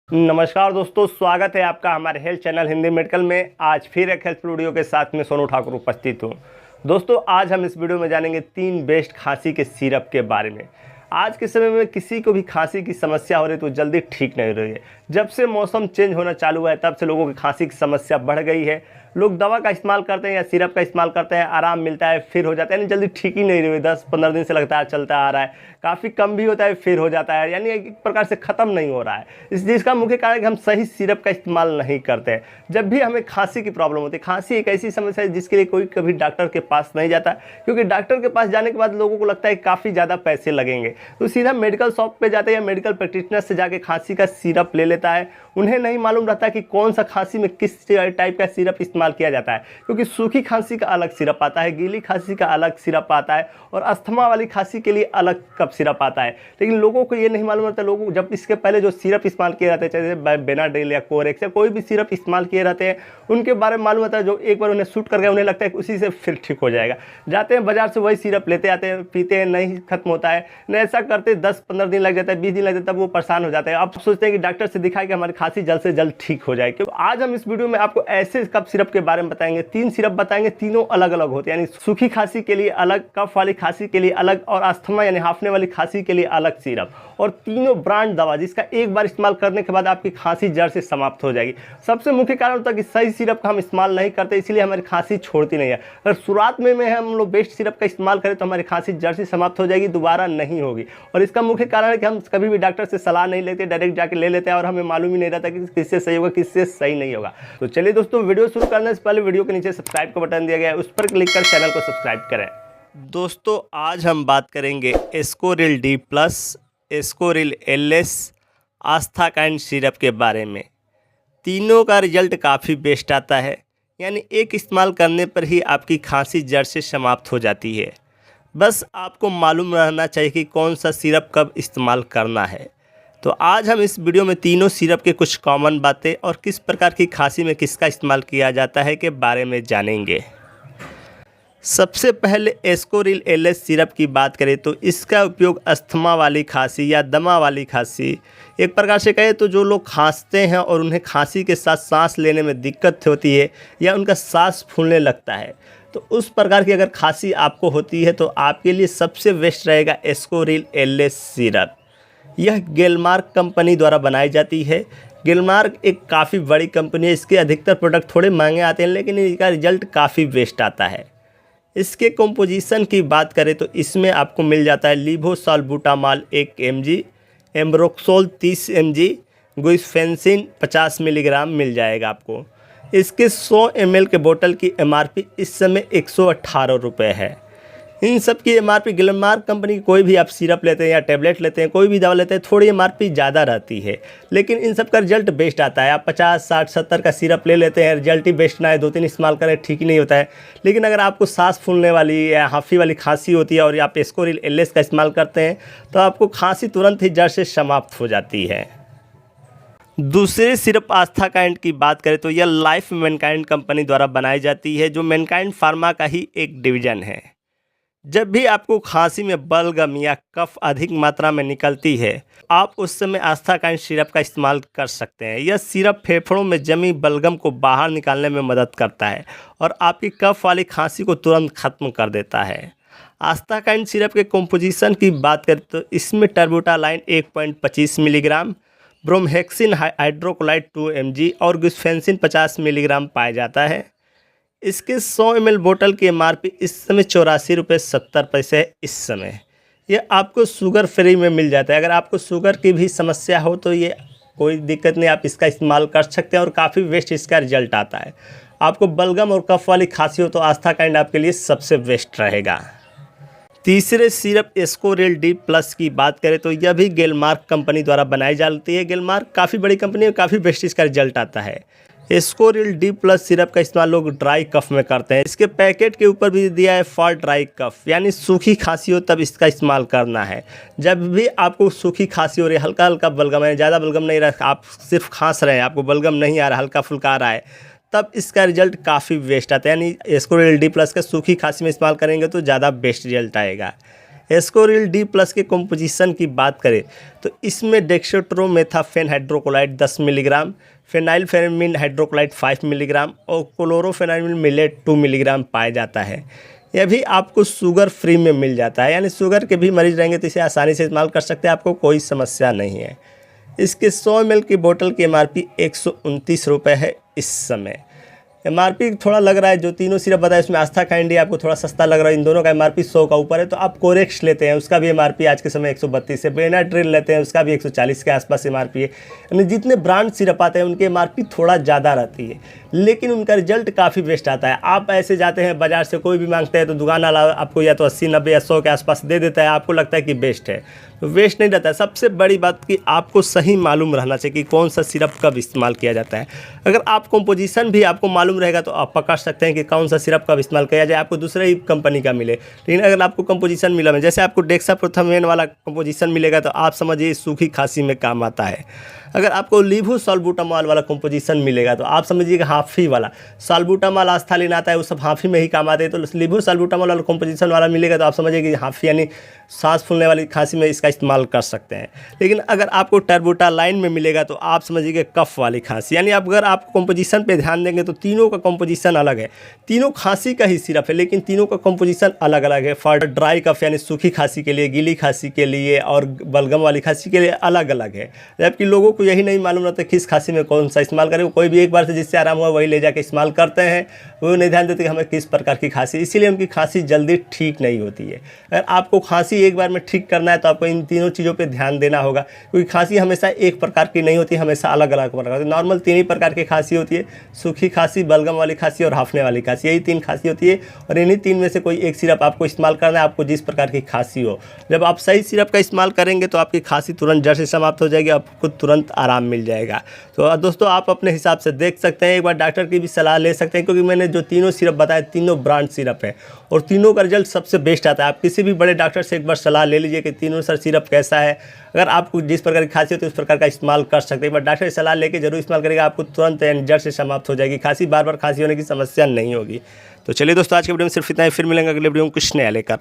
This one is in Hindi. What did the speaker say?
नमस्कार दोस्तों, स्वागत है आपका हमारे हेल्थ चैनल हिंदी मेडिकल में। आज फिर एक हेल्थ वीडियो के साथ में सोनू ठाकुर उपस्थित हूँ। दोस्तों, आज हम इस वीडियो में जानेंगे 3 बेस्ट खांसी के सिरप के बारे में। आज के समय में किसी को भी खांसी की समस्या हो रही तो जल्दी ठीक नहीं हो रही है। जब से मौसम चेंज होना चालू हुआ है तब से लोगों की खांसी की समस्या बढ़ गई है। लोग दवा का इस्तेमाल करते हैं या सिरप का इस्तेमाल करते हैं, आराम मिलता है फिर हो जाता है, यानी जल्दी ठीक ही नहीं रही। 10-15 दिन से लगातार चलता आ रहा है, काफ़ी कम भी होता है फिर हो जाता है, यानी एक प्रकार से ख़त्म नहीं हो रहा है। इस चीज़ का मुख्य कारण है कि हम सही सिरप का इस्तेमाल नहीं करते हैं। जब भी हमें खांसी की प्रॉब्लम होती है, खांसी एक ऐसी समस्या है जिसके लिए कोई कभी डॉक्टर के पास नहीं जाता, क्योंकि डॉक्टर के पास जाने के बाद लोगों को लगता है काफ़ी ज़्यादा पैसे लगेंगे, तो सीधा मेडिकल शॉप पे जाते हैं या मेडिकल प्रैक्टिशनर से जाके खांसी का सिरप ले लेता है। उन्हें नहीं मालूम रहता कि कौन सा खांसी में किस टाइप का सिरप इस्तेमाल किया जाता है, क्योंकि सूखी खांसी का अलग सिरप आता है, गीली खांसी का अलग सिरप आता है और अस्थमा वाली खांसी के लिए अलग कप सिरप आता है। लेकिन लोगों को ये नहीं मालूम रहता। लोगों जब इसके पहले जो सिरप इस्तेमाल किए रहते हैं, चाहे बेनाड्रिल या कोरेक्स या कोई भी सिरप इस्तेमाल किए रहते हैं, उनके बारे में मालूम होता है। जो एक बार उन्हें सूट कर गया, उन्हें लगता है कि उसी से फिर ठीक हो जाएगा। जाते हैं बाजार से वही सिरप लेते आते हैं, पीते हैं, नहीं खत्म होता है। नहीं, ऐसा करते 10-15 दिन लग जाता है, 20 दिन लग जाता है, तब वो परेशान हो जाते हैं। अब सोचते हैं कि डॉक्टर से दिखाए कि हमारी खांसी जल्द से जल्द ठीक हो जाए। क्योंकि आज हम इस वीडियो में आपको ऐसे कप सिरप के बारे में बताएंगे। 3 सिरप बताएंगे, तीनों अलग अलग होते हैं, यानी सूखी खांसी के लिए अलग, कफ वाली खांसी के लिए अलग और अस्थमा यानी हांफने वाली खांसी के लिए अलग सिरप। और तीनों ब्रांड दवा जिसका एक बार इस्तेमाल करने के बाद आपकी खांसी जड़ से समाप्त हो जाएगी। सबसे मुख्य कारण होता है कि सही सिरप का हम इस्तेमाल नहीं करते, इसलिए हमारी खांसी छोड़ती नहीं है। अगर शुरुआत में हम लोग बेस्ट सिरप का इस्तेमाल करें तो हमारी खांसी जड़ से समाप्त हो जाएगी, दोबारा नहीं होगी। और इसका मुख्य कारण है कि हम कभी भी डॉक्टर से सलाह नहीं लेते, डायरेक्ट जाके ले लेते हैं और हमें मालूम ही नहीं रहता कि किससे सही होगा किससे सही नहीं होगा। तो चलिए दोस्तों, वीडियो शुरू करने से पहले वीडियो के नीचे सब्सक्राइब का बटन दिया गया है, उस पर क्लिक कर चैनल को सब्सक्राइब करें। दोस्तों, आज हम बात करेंगे Ascoril D plus, Ascoril LS, Asthakind syrup के बारे में। तीनों का रिजल्ट काफ़ी बेस्ट आता है, यानी एक इस्तेमाल करने पर ही आपकी खांसी जड़ से समाप्त हो जाती है। बस आपको मालूम रहना चाहिए कि कौन सा सिरप कब इस्तेमाल करना है। तो आज हम इस वीडियो में तीनों सिरप के कुछ कॉमन बातें और किस प्रकार की खांसी में किसका इस्तेमाल किया जाता है के बारे में जानेंगे। सबसे पहले एस्कोरिल एलएस सिरप की बात करें तो इसका उपयोग अस्थमा वाली खांसी या दमा वाली खांसी, एक प्रकार से कहें तो जो लोग खांसते हैं और उन्हें खांसी के साथ सांस लेने में दिक्कत होती है या उनका सांस फूलने लगता है, तो उस प्रकार की अगर खांसी आपको होती है तो आपके लिए सबसे बेस्ट रहेगा एस्कोरिल एलएस सिरप। यह ग्लेनमार्क कंपनी द्वारा बनाई जाती है। ग्लेनमार्क एक काफ़ी बड़ी कंपनी है, इसके अधिकतर प्रोडक्ट थोड़े महंगे आते हैं लेकिन इसका रिजल्ट काफ़ी बेस्ट आता है। इसके कंपोजिशन की बात करें तो इसमें आपको मिल जाता है लिवोसाल्बुटामॉल 1 mg, एम्ब्रोक्सोल 30 mg, गुइफेंसिन 50 मिलीग्राम मिल जाएगा आपको। इसके 100 ml के बोतल की MRP इस समय 118 रुपये है। इन सब की MRP ग्लेनमार्क कंपनी की कोई भी आप सिरप लेते हैं या टैबलेट लेते हैं, कोई भी दवा लेते हैं, थोड़ी MRP ज़्यादा रहती है, लेकिन इन सब का रिजल्ट बेस्ट आता है। आप 50, 60, 70 का सिरप ले लेते हैं, रिजल्ट ही बेस्ट ना है, 2-3 इस्तेमाल करें ठीक ही नहीं होता है। लेकिन अगर आपको सांस फूलने वाली या हांफी वाली खांसी होती है और आप एस्कोरिल एलएस का इस्तेमाल करते हैं तो आपको खांसी तुरंत ही जड़ से समाप्त हो जाती है। दूसरे सिरप आस्थाकाइंड की बात करें तो यह लाइफ मैनकाइंड कंपनी द्वारा बनाई जाती है, जो मैनकाइंड फार्मा का ही एक डिवीज़न है। जब भी आपको खांसी में बलगम या कफ अधिक मात्रा में निकलती है, आप उस समय आस्थाकाइंड सिरप का इस्तेमाल कर सकते हैं। यह सिरप फेफड़ों में जमी बलगम को बाहर निकालने में मदद करता है और आपकी कफ वाली खांसी को तुरंत खत्म कर देता है। आस्थाकाइंड सिरप के कंपोजिशन की बात करें तो इसमें टर्बुटालाइन 1.25 मिलीग्राम, ब्रोमहेक्सिन हाइड्रोक्लोराइड 2 mg और गुइफेंसिन 50 मिलीग्राम पाया जाता है। इसके 100 ml बोतल की MRP इस समय 84 रुपये 70 पैसे है। इस समय ये आपको शुगर फ्री में मिल जाता है। अगर आपको शुगर की भी समस्या हो तो ये कोई दिक्कत नहीं, आप इसका इस्तेमाल कर सकते हैं और काफ़ी बेस्ट इसका रिजल्ट आता है। आपको बलगम और कफ वाली खांसी हो तो आस्थाकाइंड आपके लिए सबसे बेस्ट रहेगा। तीसरे सिरप एस्कोरिल डी प्लस की बात करें तो यह भी ग्लेनमार्क कंपनी द्वारा बनाई जाती है। ग्लेनमार्क काफ़ी बड़ी कंपनी है, काफ़ी बेस्ट इसका रिजल्ट आता है। एस्कोरिल डी प्लस सिरप का इस्तेमाल लोग ड्राई कफ में करते हैं। इसके पैकेट के ऊपर भी दिया है फॉर ड्राई कफ, यानी सूखी खांसी हो तब इसका इस्तेमाल करना है। जब भी आपको सूखी खांसी हो रही है, हल्का हल्का बलगम है, ज़्यादा बलगम नहीं रहा, आप सिर्फ खांस रहे हैं, आपको बलगम नहीं आ रहा, हल्का फुल्का आ रहा है, तब इसका रिजल्ट काफ़ी बेस्ट आता है। यानी एस्कोरिल डी प्लस का सूखी खांसी में इस्तेमाल करेंगे तो ज़्यादा बेस्ट रिजल्ट आएगा। एस्कोरिल डी प्लस के कंपोजिशन की बात करें तो इसमें डेक्सट्रोमेथाफेन हाइड्रोक्लोराइड 10 मिलीग्राम, फेनाइलफेनामिन हाइड्रोक्लोराइड 5 मिलीग्राम और क्लोरोफेनामिन मिलेट 2 मिलीग्राम पाया जाता है। यह भी आपको शुगर फ्री में मिल जाता है, यानी शुगर के भी मरीज रहेंगे तो इसे आसानी से इस्तेमाल कर सकते हैं, आपको कोई समस्या नहीं है। इसके 100 ml की बोतल की MRP 129 रुपये है इस समय। MRP थोड़ा लग रहा है, जो तीनों सिरप बताए उसमें आस्था कैंडी आपको थोड़ा सस्ता लग रहा है, इन दोनों का MRP 100 का ऊपर है। तो आप कोरेक्स लेते हैं उसका भी MRP आज के समय 132 है, बेनाड्रिल लेते हैं उसका भी 140 के आसपास MRP है। यानी जितने ब्रांड सिरप आते हैं उनके MRP थोड़ा ज़्यादा रहती है, लेकिन उनका रिजल्ट काफ़ी बेस्ट आता है। आप ऐसे जाते हैं बाज़ार से कोई भी मांगते हैं तो दुकान वाला आपको या तो 80, 90 या 100 के आसपास दे देता है, आपको लगता है कि बेस्ट है, तो वेस्ट नहीं रहता है। सबसे बड़ी बात कि आपको सही मालूम रहना चाहिए कि कौन सा सिरप कब इस्तेमाल किया जाता है। अगर आप कंपोजिशन भी आपको मालूम रहेगा तो आप पकड़ सकते हैं कि कौन सा सिरप कब इस्तेमाल किया जाए, आपको दूसरे ही कंपनी का मिले। लेकिन अगर आपको कंपोजिशन मिला है, जैसे आपको डेक्साप्रोथामेन वाला कंपोजिशन मिलेगा तो आप समझिए सूखी खांसी में काम आता है। अगर आपको लीवोसॉल्बुटामॉल वाला कंपोजिशन मिलेगा तो आप समझिएगा हाफी वाला, सॉल्बुटामॉल आस्थालिन आता है वो सब हाफी में ही काम आते हैं, तो लीवोसॉल्बुटामॉल वाला कंपोजिशन वाला मिलेगा तो आप समझिए कि हाफी यानी सांस फूलने वाली खांसी में इसका इस्तेमाल कर सकते हैं। लेकिन अगर आपको टर्बुटालाइन में मिलेगा तो आप समझिए कफ वाली खांसी, यानी अगर आप कंपोजिशन पे ध्यान देंगे तो तीनों का कंपोजिशन अलग है, तीनों खांसी का ही सिरप है लेकिन तीनों का कंपोजिशन अलग अलग है। फॉर ड्राई कफ यानी सूखी खांसी के लिए, गीली खांसी के लिए और बलगम वाली खांसी के लिए अलग अलग है। जबकि लोगों को यही नहीं मालूम रहता किस खांसी में कौन सा इस्तेमाल करें, कोई भी एक बार से जिससे आराम हुआ वही ले जाके इस्तेमाल करते हैं, वो नहीं ध्यान देते कि हमें किस प्रकार की खांसी, इसीलिए उनकी खांसी जल्दी ठीक नहीं होती है। अगर आपको खांसी एक बार में ठीक करना है तो आपको इन तीनों चीज़ों पे ध्यान देना होगा, क्योंकि खांसी हमेशा एक प्रकार की नहीं होती, हमेशा अलग अलग प्रकार की। नॉर्मल 3 ही प्रकार की खांसी होती है, सूखी खांसी, बलगम वाली खांसी और हाफने वाली खांसी, यही 3 खांसी होती है। और इन्हीं 3 में से कोई एक सिरप आपको इस्तेमाल करना है, आपको जिस प्रकार की खांसी हो। जब आप सही सिरप का इस्तेमाल करेंगे तो आपकी खांसी तुरंत जड़ से समाप्त हो जाएगी, आपको तुरंत आराम मिल जाएगा। तो दोस्तों आप अपने हिसाब से देख सकते हैं, एक बार डॉक्टर की भी सलाह ले सकते हैं, क्योंकि मैंने जो तीनों सिरप बताए तीनों ब्रांड सिरप है और तीनों का रिजल्ट सबसे बेस्ट आता है। आप किसी भी बड़े डॉक्टर से एक बार सलाह ले लीजिए कि तीनों सर सिरप कैसा है। अगर आपको जिस प्रकार की खांसी हो तो उस प्रकार का इस्तेमाल कर सकते हैं, एक बार डॉक्टर की सलाह लेके जरूर इस्तेमाल करेगा, आपको तुरंत जड़ से समाप्त हो जाएगी खांसी, बार बार खांसी होने की समस्या नहीं होगी। तो चलिए दोस्तों आज के वीडियो में सिर्फ इतना ही, फिर मिलेंगे अगले वीडियो में कुछ नया लेकर।